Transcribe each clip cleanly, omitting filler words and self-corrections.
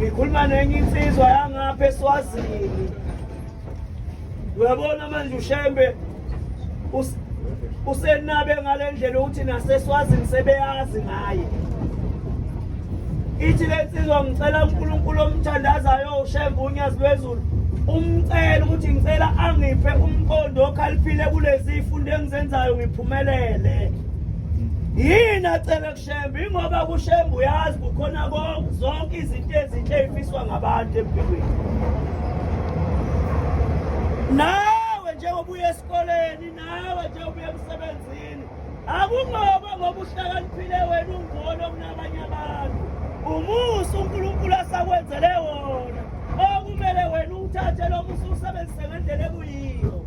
ngikhuluma nenye insizwa yangapha eSwazini. Uyabona manje uShembe usenabe ngale ndlela ukuthi naseSwazini sebeyazi ngaye. Ithi le nsizwa ngicela uNkulunkulu omthandazayo uShembe unyazi lwezulu umcela ukuthi ngicela angiphe umqondo okhaliphile kulezi ifundo engizenzayo ngiphumelele. Yini acela kuShembe ingoba kuShembe uyazi kukhona zonke izinto ezinhle ezifiswa ngabantu empilweni. Nawe njengoba uye esikoleni, nawe njengoba uye emsebenzini, akungoba ngoba uhlakaniphile wena ungcono kunabanye abantu. Umusa uNkulunkulu asakwenzele wona. Okumele wena uthathe lo musa usebenzise ngendlela ekuyiyo.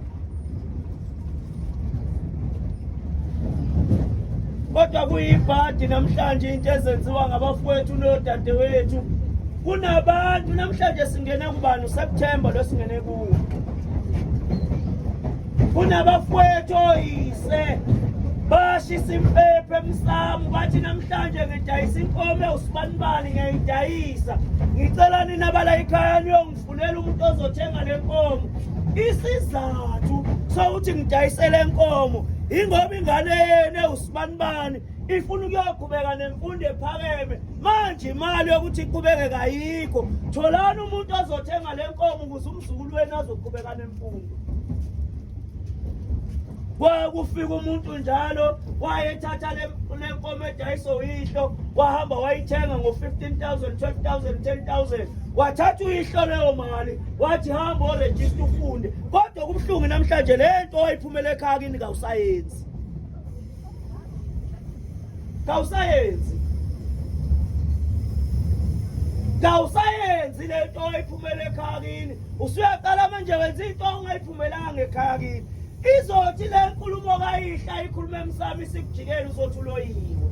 Kodwa kuyibhadi namhlanje into ezenziwa ngabafowethu nodadewethu. Kunabantu namhlanje singene kubani uSeptember lo singene kuwo. Kunabafowethu oyise bashisa impepho emsamu bathi namhlanje ngidayisa inkomo usibanibani ngiyidayisa. Ngicela nina abala ekhaya niyongifunela umuntu ozothenga le nkomo. Isizathu sokuthi ngidayisele inkomo ingoba ingane yene usibanibani ifuna ukuyoqhubeka nemfundo ephakeme. Manje imali yokuthi iqhubeke kayikho. Tholani umuntu ozothenga le nkomo ukuze umzukulu wenu azoqhubeka nemfundo. Kufika umuntu njalo wayethatha le nkomo edayisa uyihlo wahamba wayithenga ngo-15,000, 12,000, 10,000 wathatha uyihlo leyo mali wathi hamba orejista ufunde. Kodwa kubuhlungu namhlanje lento oyiphumela ekhaya kini kawusayenzi. Kawusayenzi lento oyiphumela ekhaya kini. Usuyaqala manje wenza into ongayiphumelanga ekhaya kini. Izothi le nkulumo kayihla ikhuluma emsamo isikujikela uzothi uloyiwe.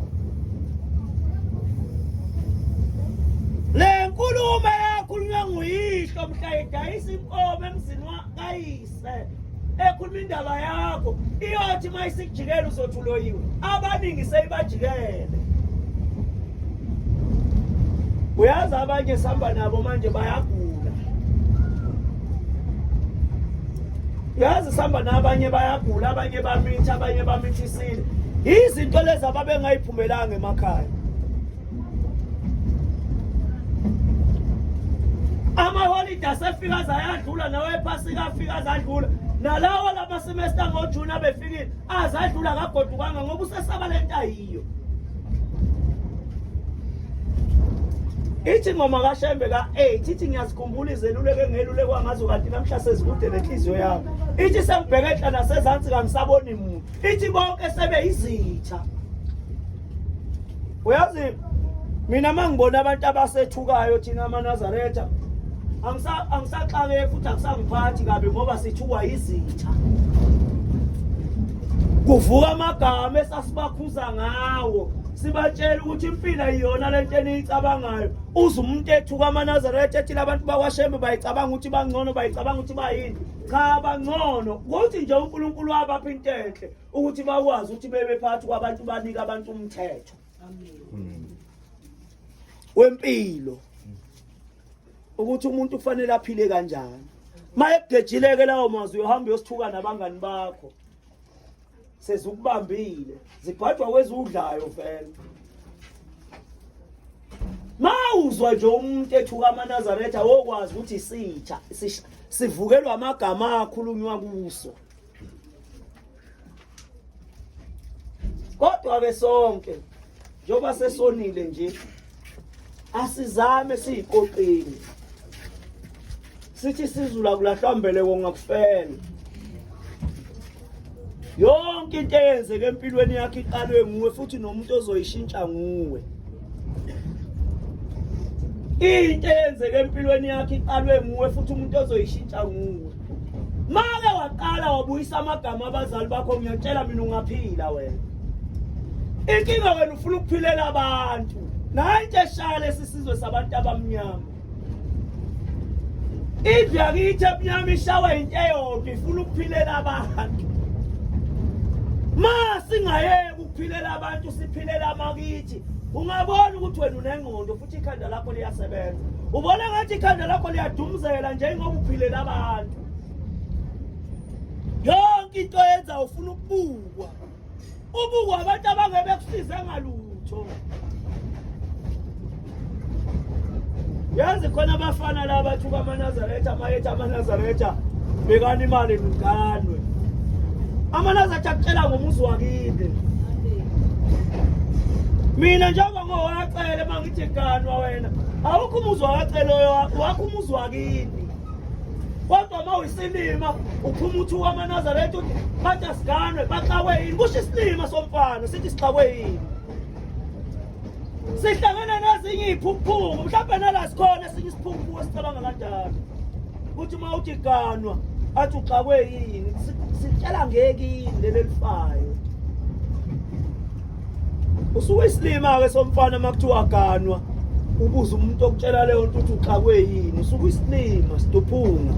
Le nkulumo yakhulunywa nguyihlo mhla edayisa inkomo emzini wakayise ekhuluma indaba yakho iyothi mayisikujikela uzothi uloyiwe. Abaningi seyibajikele. Uyazi abanye sihamba nabo manje bayagula. Yazi sihamba nabanye bayagula, abanye bamitha, abanye bamithisile. Izinto lezi ababengayiphumelanga emakhaya. Amaholiday asefika azayadlula nawe ephasika afika azadlula. Nalawo lama semester ngoJune abefikile azadlula kagodukanga ngoba usesaba lento ayiyo. Ithi ngoma kaShembe ka8 ithi ngiyazikhumbula izeluleko engelulekwa ngazo kanti namhla sezikude nenhliziyo yami. Ithi sengibheke enhla nasezantsi kangisaboni muntu. Ithi bonke sebe izitha. Uyazi mina mangibona abantu abasethukayo thina amaNazaretha angisaxake futhi akusangiphathi kabi ngoba sithukwa izitha. Kuvuka amagama esasibakhuza ngawo. Sibatshela ukuthi impilo iyona lento eniyicabangayo. Uze umuntu ethuka amaNazaretha ethi labantu bakwaShembe bayicabanga ukuthi bangcono bayicabanga ukuthi bayini. Cha bangcono. Ukuthi nje uNkulunkulu wabapha into enhle ukuthi bakwazi ukuthi bebe phakathi kwabantu banika abantu umthetho. Amen. Wempilo. Ukuthi umuntu kufanele aphile kanjani. Mayekugejileke lawo mazwi uhambe uyosithuka nabangani bakho. Sezukubambile ziphathwa kwezudlayo vele. Mawuzwa nje umuntu ethuka amaNazaretha wokwazi ukuthi isitha sivukelwa amagama akhulunywa kuso. Kodwa ke sonke njoba sesonile nje asizame siyiqoqeni. Sithi sizula kulahlambele ngokufela. Yonke into eyenzeke empilweni yakhe iqalwe nguwe futhi nomuntu ozoyishintsha nguwe. Into eyenzeke empilweni yakhe iqalwe nguwe futhi umuntu ozoyishintsha nguwe. Make waqala wabuyisa amagama abazali bakho ngiyatshela mina ungaphila wena. Inkinga wena ufuna ukuphilela abantu. Nayi into eshaya lesisizwe sabantu abamnyama. Indlu yakithi emnyama ishawa into eyodwa ifuna ukuphilela abantu. Ma singayeke ukuphilela abantu siphilela amakithi ungabona ukuthi wena unengqondo futhi ikhanda lakho liyasebenza. Ubona ngathi ikhanda lakho liyadumzela njengoba uphilela abantu. Yonke into yenza ufuna ukubukwa. Ubukwa abantu abangebe kusize ngalutho. Yazi khona abafana laba thuka amaNazaretha amayetha amaNazaretha bekani imali nganwe. AmaNazaretha akutshela ngomuzi wakini. Mina njengoba ngowacela mangithi ganwa wena awukho umuzi wacela wakho umuzi wakini. Kodwa mawisilima uphuma uthuka amaNazaretha uthi bathi asiganwe baxawe yini kusho isilima somfana sithi sixawe yini. Sihlangana nezinye iphuphuku mhlawumbe nala sikhona esinye isiphuphuku esicabanga kanjalo ukuthi uma uthi ganwa athi uxakwe yini sitshela ngekini lelifayo. Usuke isilima-ke somfana makuthiwa ganwa ubuza umuntu okutshela leyo nto ukuthi uxakwe yini usuke isilima siduphunga.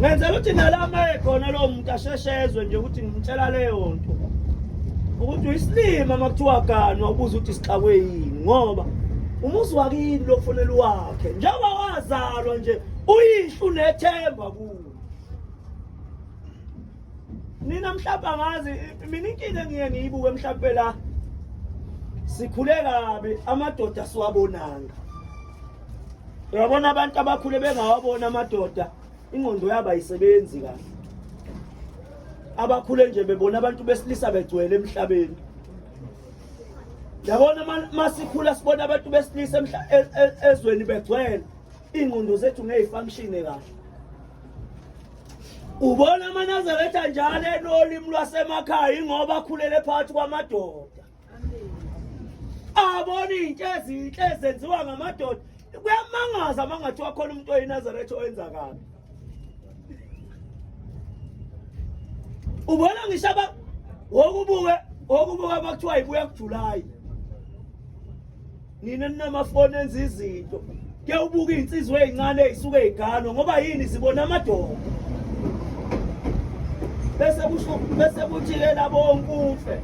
Ngenzela ukuthi nalama ekhona lowo muntu asheshezwe nje ukuthi ngimtshela leyo nto ukuthi uyisilima makuthiwa ganwa ubuza ukuthi sixakwe yini ngoba umuzi wakini lokufonela wakhe njengoba wazalwa nje uyihlo unethemba kuwo. Nina mhlawumbe angazi mina inkinga ngiye ngiyibuke mhlawumbe la sikhule kabi amadoda siwabonanga. Uyabona abantu abakhule bengawabona amadoda ingqondo yabo ayisebenzi kahle. Abakhule nje bebona abantu besilisa begcwele emhlabeni. Yabona masikhula sibona abantu besilisa ezweni begcwele ingqondo zethu ngeyifunction kahle. Ubona amaNazaretha njalo enolimi lwasemakhaya ingoba akhulele phakathi kwamadoda. Abona izinto ezinhle ezenziwa ngamadoda. Kuyamangaza mangathi wakhona umuntu oyinazaretha oyenza kabi. Ubona ngishaba wokubuka bakuthiwa ibuya kuJuly. Nina ninamafoni enza izinto. Ke ubuka insizwe ezincane ezisuke eziganwa ngoba yini sibona amadoda. Bese kuthi-ke labo onkumfe.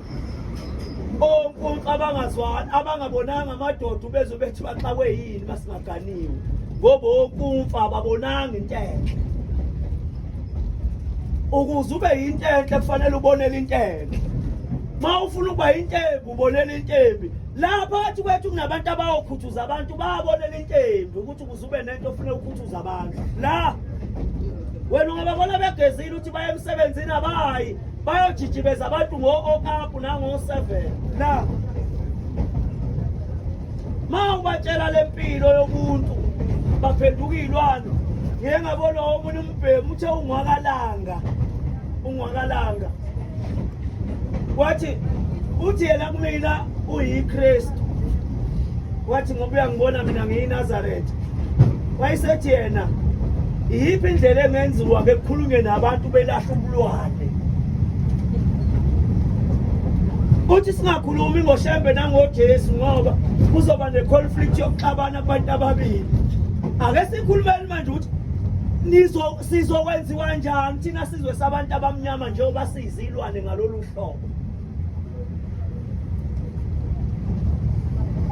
Onkumfe abangazwani abangabonanga amadoda ubezwe bethi baxakwe yini masingaganiwe. Ngoba onkumfe ababonanga into enhle. Ukuze ube yinto enhle kufanele ubonele into enhle. Ma ufuna ukuba intembi ubonele intembi. La phakathi kwethu kunabantu abayokhuthuza abantu babonele intembi ukuthi ukuze ube nento ofuna ukukhuthuza abantu. La wena ungababona begezile ukuthi baye emsebenzini abayi bayojijibeza abantu ngo-up nango-7 la ma ubatshela lempilo yomuntu baphenduka iy'lwane. Ngeke ngabona omunye umbhemu uthe ungwakalanga wathi uthi yena kumina uyiKristu wathi ngoba uyangibona mina ngiyinazaretha wayesethi yena iyiphi indlela engenziwa ke kukhulunywe nabantu belahla ubulwane. Uthi singakhulumi ngoShembe nangoJesu ngoba kuzoba neconflict yokuxabana abantu ababili. Ake sikhulumeni manje ukuthi sizokwenziwa njani thina sizwe sabantu abamnyama njengoba sizilwane ngalolu hlobo.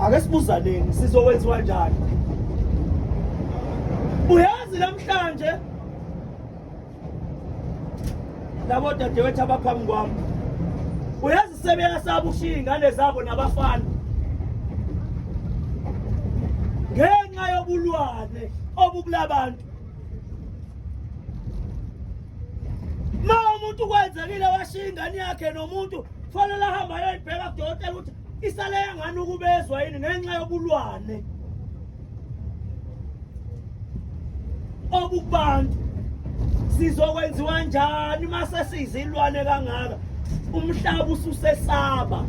Ake sibuzaneni sizokwenziwa njani. Uyazi namhlanje labo dadewethu abaphambi kwami uyazi sebeyasaba ushiya ingane zabo nabafana ngenxa yobulwane obukulabantu. Ma umuntu kwenzekile washiya ingane yakhe nomuntu kufanele ahamba ayibheka kudokotela ukuthi isale yangani ukubezwa yini ngenxa yobulwane obubantu. Sizokwenziwa njani mase sizilwane kangaka umhlaba ususesaba.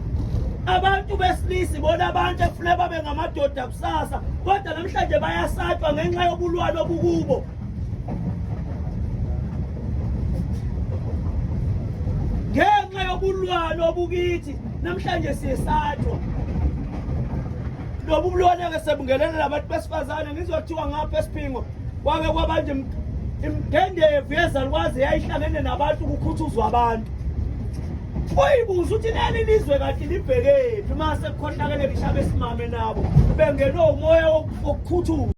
Abantu besilisa bona abantu ekufanele babe ngamadoda kusasa kodwa namhlanje bayasatshwa ngenxa yobulwane obukubo. Ngenxa yobulwane obukithi namhlanje siyesatshwa. Lobu bulwane-ke sebungelene labantu besifazane ngizothiwa ngapha esiphingo kwake kwabanje imgendevu yezalukwazi yayihlangene nabantu ukukhuthuzwa abantu. Uyibuza uthi nani nizwe kanti libhekephi mase kukhonakele ngishabe isimame nabo bengenwe umoya wokukhuthuza.